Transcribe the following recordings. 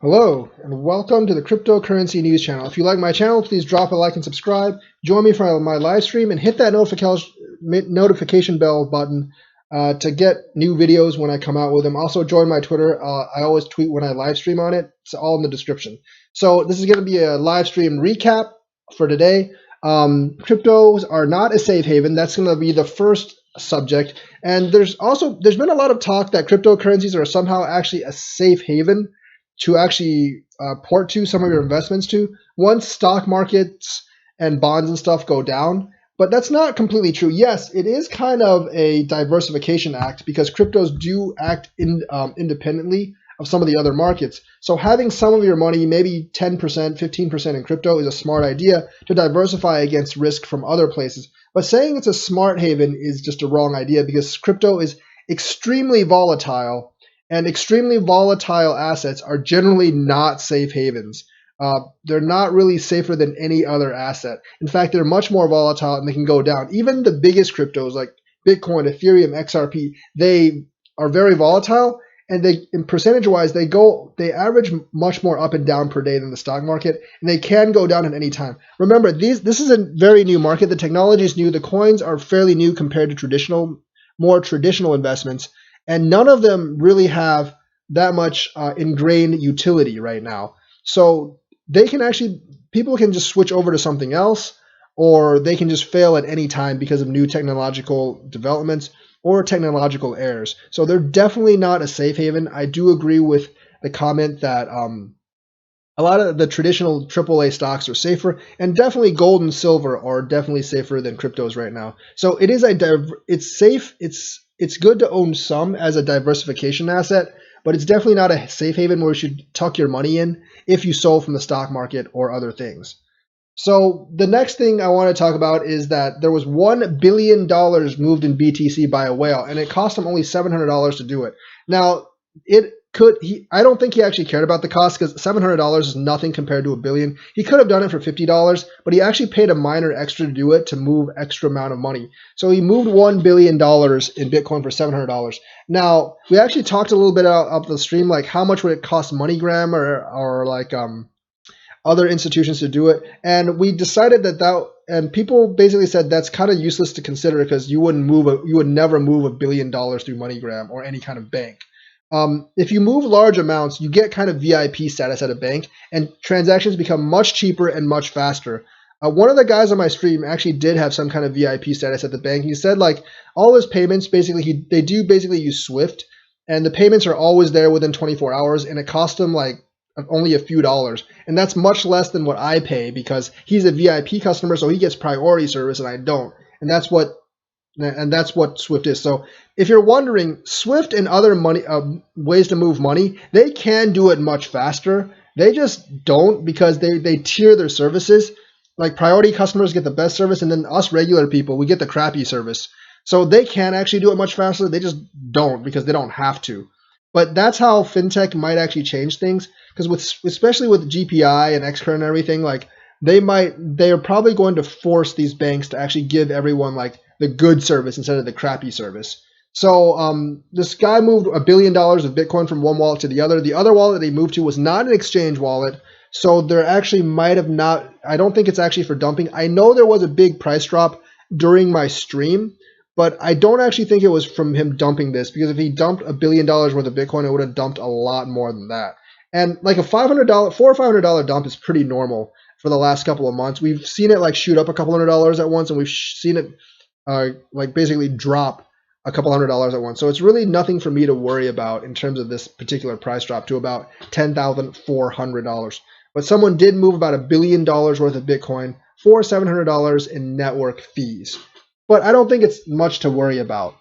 Hello, and welcome to the Cryptocurrency News Channel. If you like my channel, please drop a like and subscribe. Join me for my live stream and hit that notification bell button to get new videos when I come out with them. Also, join my Twitter. I always tweet when I live stream on it. It's all in the description. So this is going to be a live stream recap for today. Cryptos are not a safe haven. That's going to be the first subject. And there's been a lot of talk that cryptocurrencies are somehow actually a safe haven to actually port to some of your investments to once stock markets and bonds and stuff go down. But that's not completely true. Yes, it is kind of a diversification act because cryptos do act independently of some of the other markets. So having some of your money, maybe 10%, 15% in crypto is a smart idea to diversify against risk from other places. But saying it's a smart haven is just a wrong idea because crypto is extremely volatile. And extremely volatile assets are generally not safe havens. They're not really safer than any other asset. In fact, they're much more volatile and they can go down. Even the biggest cryptos like Bitcoin, Ethereum, XRP, they are very volatile, and in percentage-wise, they average much more up and down per day than the stock market, and they can go down at any time. Remember, this is a very new market. The technology is new. The coins are fairly new compared to more traditional investments. And none of them really have that much ingrained utility right now. So people can just switch over to something else, or they can just fail at any time because of new technological developments or technological errors. So they're definitely not a safe haven. I do agree with the comment that a lot of the traditional AAA stocks are safer, and definitely gold and silver are definitely safer than cryptos right now. So it's safe. It's good to own some as a diversification asset, but it's definitely not a safe haven where you should tuck your money in if you sold from the stock market or other things. So the next thing I want to talk about is that there was $1 billion moved in BTC by a whale, and it cost him only $700 to do it. Now, I don't think he actually cared about the cost because $700 is nothing compared to $1 billion. He could have done it for $50, but he actually paid a miner extra to do it to move extra amount of money. So he moved $1 billion in Bitcoin for $700. Now, we actually talked a little bit up the stream, like how much would it cost MoneyGram or like other institutions to do it, and we decided and people basically said that's kind of useless to consider because you would never move $1 billion through MoneyGram or any kind of bank. If you move large amounts, you get kind of VIP status at a bank, and transactions become much cheaper and much faster. One of the guys on my stream actually did have some kind of VIP status at the bank. He said like all his payments basically they use Swift, and the payments are always there within 24 hours, and it cost him like only a few dollars, and that's much less than what I pay because he's a VIP customer, so he gets priority service and I don't, and that's what Swift is. So if you're wondering, Swift and other ways to move money, they can do it much faster. They just don't because they tier their services. Like priority customers get the best service, and then us regular people, we get the crappy service. So they can actually do it much faster. They just don't because they don't have to. But that's how fintech might actually change things, because especially with GPI and Xcurrent and everything, like they are probably going to force these banks to actually give everyone like the good service instead of the crappy service. So this guy moved $1 billion of Bitcoin from one wallet to the other. The other wallet that he moved to was not an exchange wallet, so there actually might have not. I don't think it's actually for dumping. I know there was a big price drop during my stream, but I don't actually think it was from him dumping this, because if he dumped $1 billion worth of Bitcoin, it would have dumped a lot more than that. And like a $400 or $500 dump is pretty normal for the last couple of months. We've seen it like shoot up a couple $100 at once, and we've seen it like basically drop a couple $100 at once. So it's really nothing for me to worry about in terms of this particular price drop to about $10,400. But someone did move about $1 billion worth of Bitcoin for $700 in network fees. But I don't think it's much to worry about.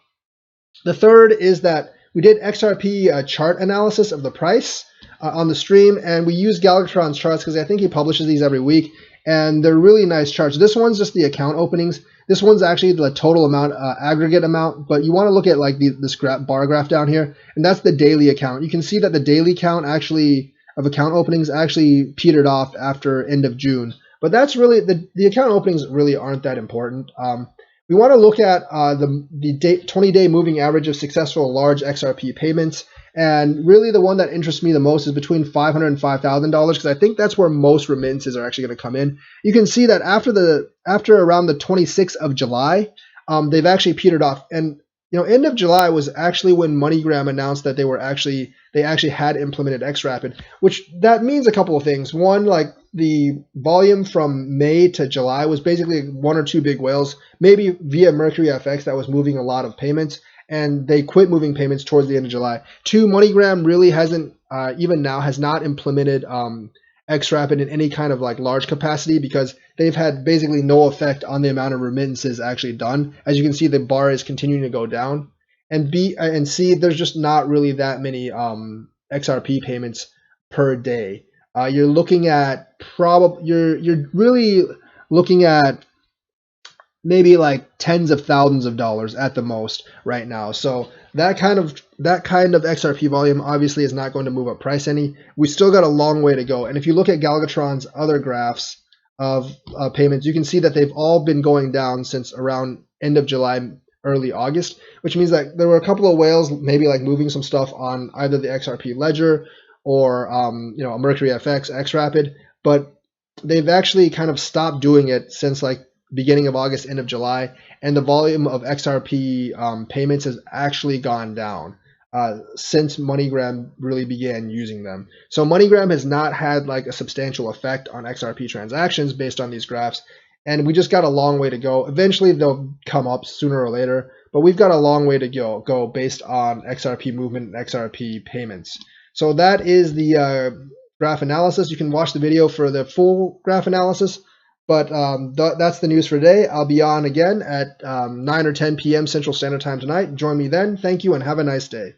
The third is that we did XRP chart analysis of the price on the stream, and we use Galvatron's charts because I think he publishes these every week, and they're really nice charts. This one's just the account openings. This one's actually the total amount, aggregate amount, but you want to look at like this bar graph down here, and that's the daily account. You can see that the daily count of account openings actually petered off after end of June. But that's really, the account openings really aren't that important. We want to look at the 20-day moving average of successful large XRP payments, And really the one that interests me the most is between $500 and $5,000 because I think that's where most remittances are actually going to come in. You can see that after around the 26th of July, they've actually petered off. And end of July was actually when MoneyGram announced that they actually had implemented XRapid, which that means a couple of things. One, like the volume from May to July was basically one or two big whales, maybe via Mercury FX that was moving a lot of payments, and they quit moving payments towards the end of July. Two, MoneyGram really hasn't, even now, has not implemented XRapid in any kind of like large capacity because they've had basically no effect on the amount of remittances actually done. As you can see, the bar is continuing to go down. And B and C, there's just not really that many XRP payments per day. You're looking at you're really looking at maybe like tens of thousands of dollars at the most right now. So that kind of XRP volume obviously is not going to move up price any. We still got a long way to go. And if you look at Galgatron's other graphs of payments, you can see that they've all been going down since around end of July, early August, which means that there were a couple of whales maybe like moving some stuff on either the XRP ledger or a Mercury FX, XRapid, but they've actually kind of stopped doing it since like beginning of August, end of July, and the volume of XRP payments has actually gone down since MoneyGram really began using them. So MoneyGram has not had like a substantial effect on XRP transactions based on these graphs, and we just got a long way to go. Eventually they'll come up sooner or later, but we've got a long way to go based on XRP movement and XRP payments. So that is the graph analysis. You can watch the video for the full graph analysis. But that's the news for today. I'll be on again at 9 or 10 p.m. Central Standard Time tonight. Join me then. Thank you and have a nice day.